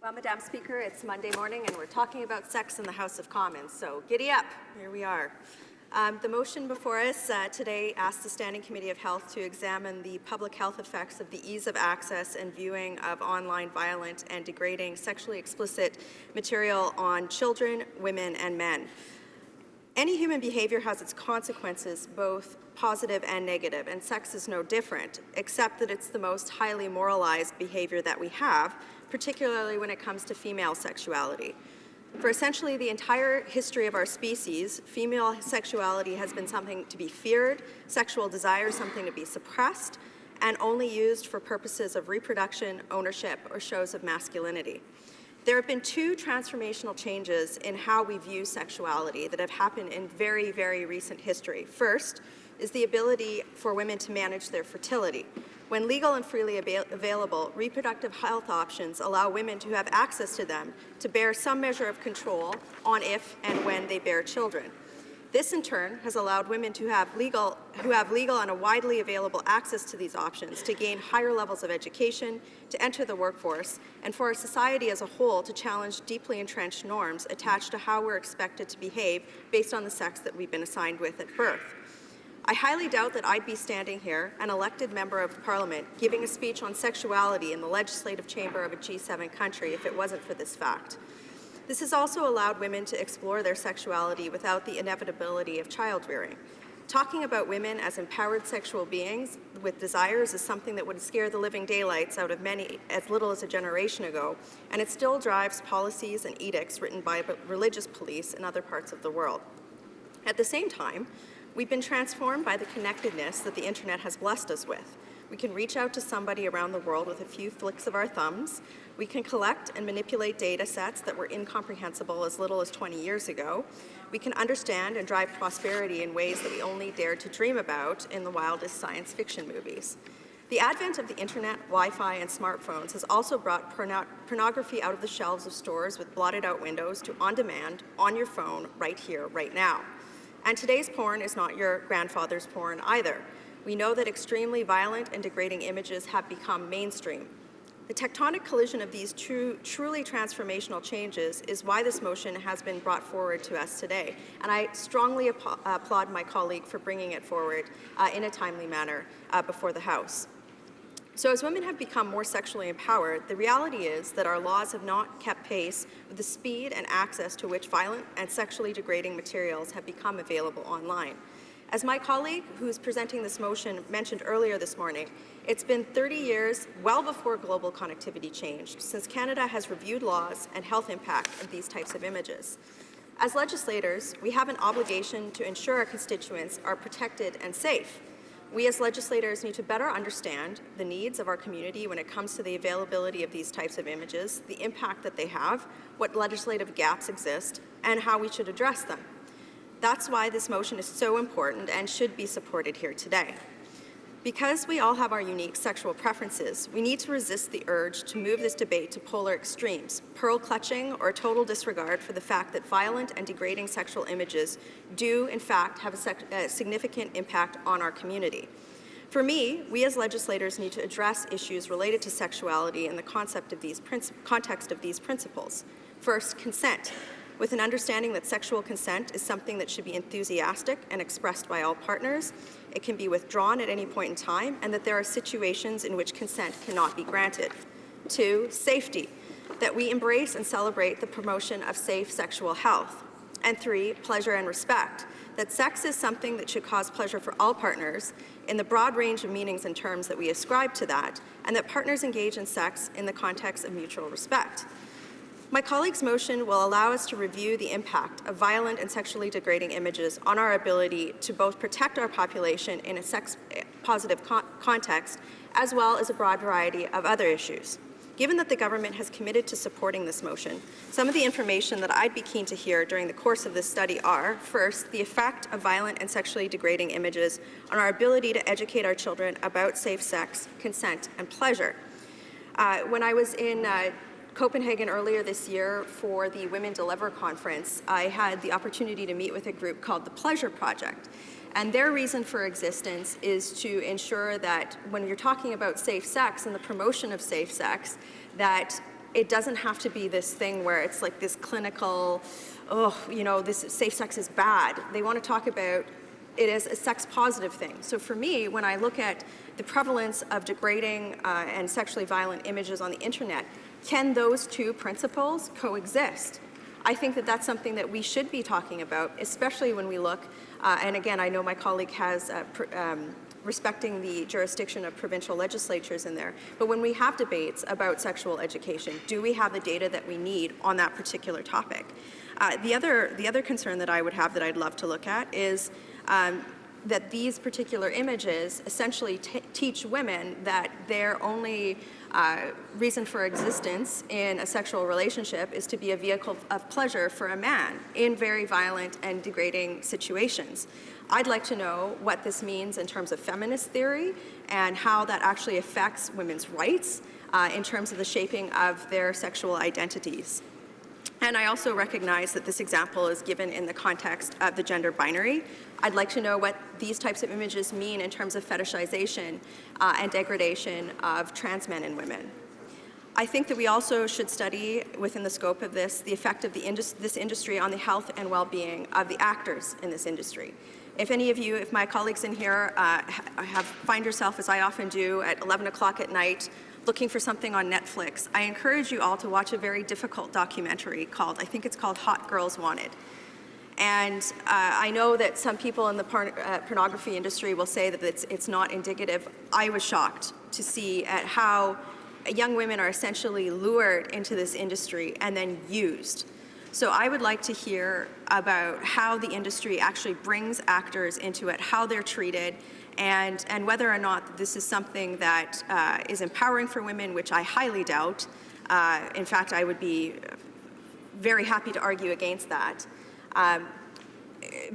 Well, Madam Speaker, it's Monday morning and we're talking about sex in the House of Commons, so giddy up, here we are. The motion before us today asks the Standing Committee of Health to examine the public health effects of the ease of access and viewing of online violent and degrading sexually explicit material on children, women, and men. Any human behavior has its consequences, both positive and negative, and sex is no different, except that it's the most highly moralized behavior that we have, particularly when it comes to female sexuality. For essentially the entire history of our species, female sexuality has been something to be feared, sexual desire something to be suppressed, and only used for purposes of reproduction, ownership, or shows of masculinity. There have been two transformational changes in how we view sexuality that have happened in very, very recent history. First is the ability for women to manage their fertility. When legal and freely available, reproductive health options allow women who have access to them to bear some measure of control on if and when they bear children. This, in turn, has allowed women who have legal and a widely available access to these options to gain higher levels of education, to enter the workforce, and for our society as a whole to challenge deeply entrenched norms attached to how we're expected to behave based on the sex that we've been assigned with at birth. I highly doubt that I'd be standing here, an elected member of Parliament, giving a speech on sexuality in the legislative chamber of a G7 country if it wasn't for this fact. This has also allowed women to explore their sexuality without the inevitability of child-rearing. Talking about women as empowered sexual beings with desires is something that would scare the living daylights out of many as little as a generation ago, and it still drives policies and edicts written by religious police in other parts of the world. At the same time, we've been transformed by the connectedness that the internet has blessed us with. We can reach out to somebody around the world with a few flicks of our thumbs. We can collect and manipulate data sets that were incomprehensible as little as 20 years ago. We can understand and drive prosperity in ways that we only dared to dream about in the wildest science fiction movies. The advent of the internet, Wi-Fi, and smartphones has also brought pornography out of the shelves of stores with blotted out windows to on-demand, on your phone, right here, right now. And today's porn is not your grandfather's porn either. We know that extremely violent and degrading images have become mainstream. The tectonic collision of these truly transformational changes is why this motion has been brought forward to us today, and I strongly applaud my colleague for bringing it forward in a timely manner before the House. So as women have become more sexually empowered, the reality is that our laws have not kept pace with the speed and access to which violent and sexually degrading materials have become available online. As my colleague who's presenting this motion mentioned earlier this morning, it's been 30 years, well before global connectivity changed, since Canada has reviewed laws and health impact of these types of images. As legislators, we have an obligation to ensure our constituents are protected and safe. We as legislators need to better understand the needs of our community when it comes to the availability of these types of images, the impact that they have, what legislative gaps exist, and how we should address them. That's why this motion is so important and should be supported here today. Because we all have our unique sexual preferences, we need to resist the urge to move this debate to polar extremes, pearl clutching or total disregard for the fact that violent and degrading sexual images do, in fact, have a significant impact on our community. For me, we as legislators need to address issues related to sexuality in the context of these principles. First, consent, with an understanding that sexual consent is something that should be enthusiastic and expressed by all partners. It can be withdrawn at any point in time, and that there are situations in which consent cannot be granted. 2, safety, that we embrace and celebrate the promotion of safe sexual health. And 3, pleasure and respect, that sex is something that should cause pleasure for all partners in the broad range of meanings and terms that we ascribe to that, and that partners engage in sex in the context of mutual respect. My colleague's motion will allow us to review the impact of violent and sexually degrading images on our ability to both protect our population in a sex-positive context, as well as a broad variety of other issues. Given that the government has committed to supporting this motion, some of the information that I'd be keen to hear during the course of this study are, first, the effect of violent and sexually degrading images on our ability to educate our children about safe sex, consent, and pleasure. When I was in Copenhagen earlier this year for the Women Deliver conference, I had the opportunity to meet with a group called the Pleasure Project. And their reason for existence is to ensure that when you're talking about safe sex and the promotion of safe sex, that it doesn't have to be this thing where it's like this clinical, oh, you know, this safe sex is bad. They want to talk about it as a sex positive thing. So for me, when I look at the prevalence of degrading and sexually violent images on the internet, can those two principles coexist? I think that that's something that we should be talking about, especially when we look, and again, I know my colleague has respecting the jurisdiction of provincial legislatures in there, but when we have debates about sexual education, do we have the data that we need on that particular topic? The other concern that I would have that I'd love to look at is that these particular images essentially teach women that their only reason for existence in a sexual relationship is to be a vehicle of pleasure for a man in very violent and degrading situations. I'd like to know what this means in terms of feminist theory and how that actually affects women's rights in terms of the shaping of their sexual identities. And I also recognize that this example is given in the context of the gender binary. I'd like to know what these types of images mean in terms of fetishization and degradation of trans men and women. I think that we also should study, within the scope of this, the effect of this industry on the health and well-being of the actors in this industry. If any of you, if my colleagues in here find yourself, as I often do, at 11 o'clock at night, looking for something on Netflix, I encourage you all to watch a very difficult documentary called, I think it's called Hot Girls Wanted. And I know that some people in the pornography industry will say that it's not indicative. I was shocked to see at how young women are essentially lured into this industry and then used. So I would like to hear about how the industry actually brings actors into it, how they're treated, and whether or not this is something that is empowering for women, which I highly doubt. In fact, I would be very happy to argue against that,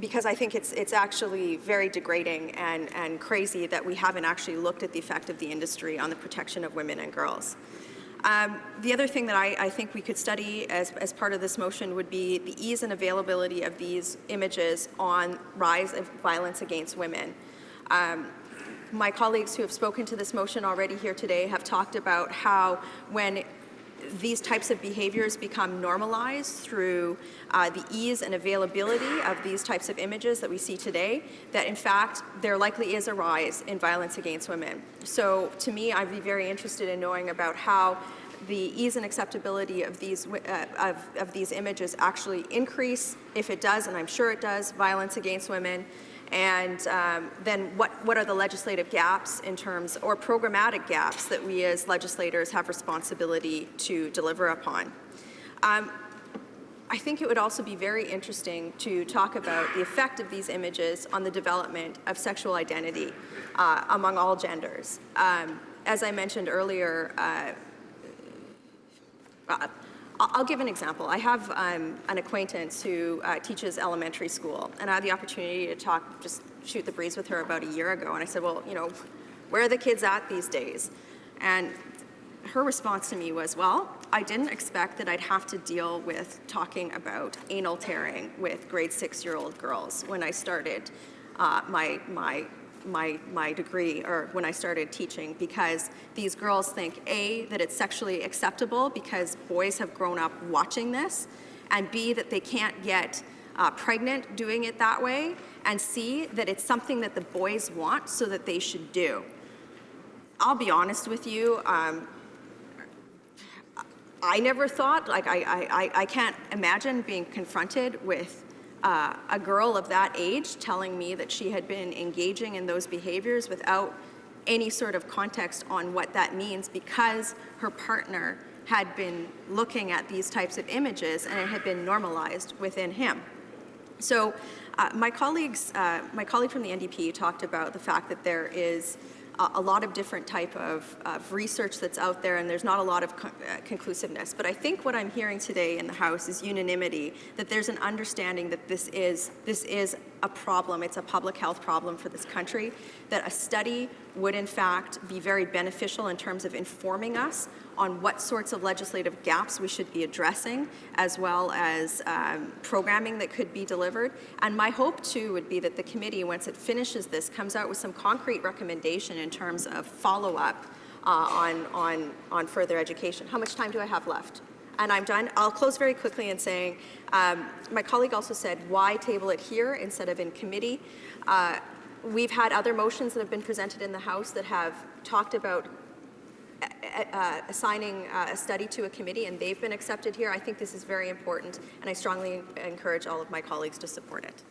because I think it's actually very degrading and crazy that we haven't actually looked at the effect of the industry on the protection of women and girls. The other thing that I think we could study as part of this motion would be the ease and availability of these images on rise of violence against women. My colleagues who have spoken to this motion already here today have talked about how when these types of behaviors become normalized through the ease and availability of these types of images that we see today, that in fact there likely is a rise in violence against women. So to me, I'd be very interested in knowing about how the ease and acceptability of these images actually increase, if it does, and I'm sure it does, violence against women. And then what are the legislative gaps in terms, or programmatic gaps, that we as legislators have responsibility to deliver upon? I think it would also be very interesting to talk about the effect of these images on the development of sexual identity among all genders. As I mentioned earlier, I'll give an example. I have an acquaintance who teaches elementary school, and I had the opportunity to just shoot the breeze with her about a year ago, and I said, well, you know, where are the kids at these days? And her response to me was, well, I didn't expect that I'd have to deal with talking about anal tearing with grade 6-year-old girls when I started my degree, or when I started teaching, because these girls think, A, that it's sexually acceptable because boys have grown up watching this, and B, that they can't get pregnant doing it that way, and C, that it's something that the boys want, so that they should do. I'll be honest with you, I never thought, like I can't imagine being confronted with a girl of that age telling me that she had been engaging in those behaviors without any sort of context on what that means, because her partner had been looking at these types of images and it had been normalized within him. So my colleague from the NDP talked about the fact that there is a lot of different type of research that's out there, and there's not a lot of conclusiveness. But I think what I'm hearing today in the House is unanimity, that there's an understanding that this is a problem. It's a public health problem for this country, that a study would in fact be very beneficial in terms of informing us on what sorts of legislative gaps we should be addressing, as well as programming that could be delivered. And my hope too would be that the committee, once it finishes this, comes out with some concrete recommendation in terms of follow-up on further education. How much time do I have left? And I'm done. I'll close very quickly in saying, my colleague also said, why table it here instead of in committee? We've had other motions that have been presented in the House that have talked about assigning a study to a committee, and they've been accepted here. I think this is very important, and I strongly encourage all of my colleagues to support it.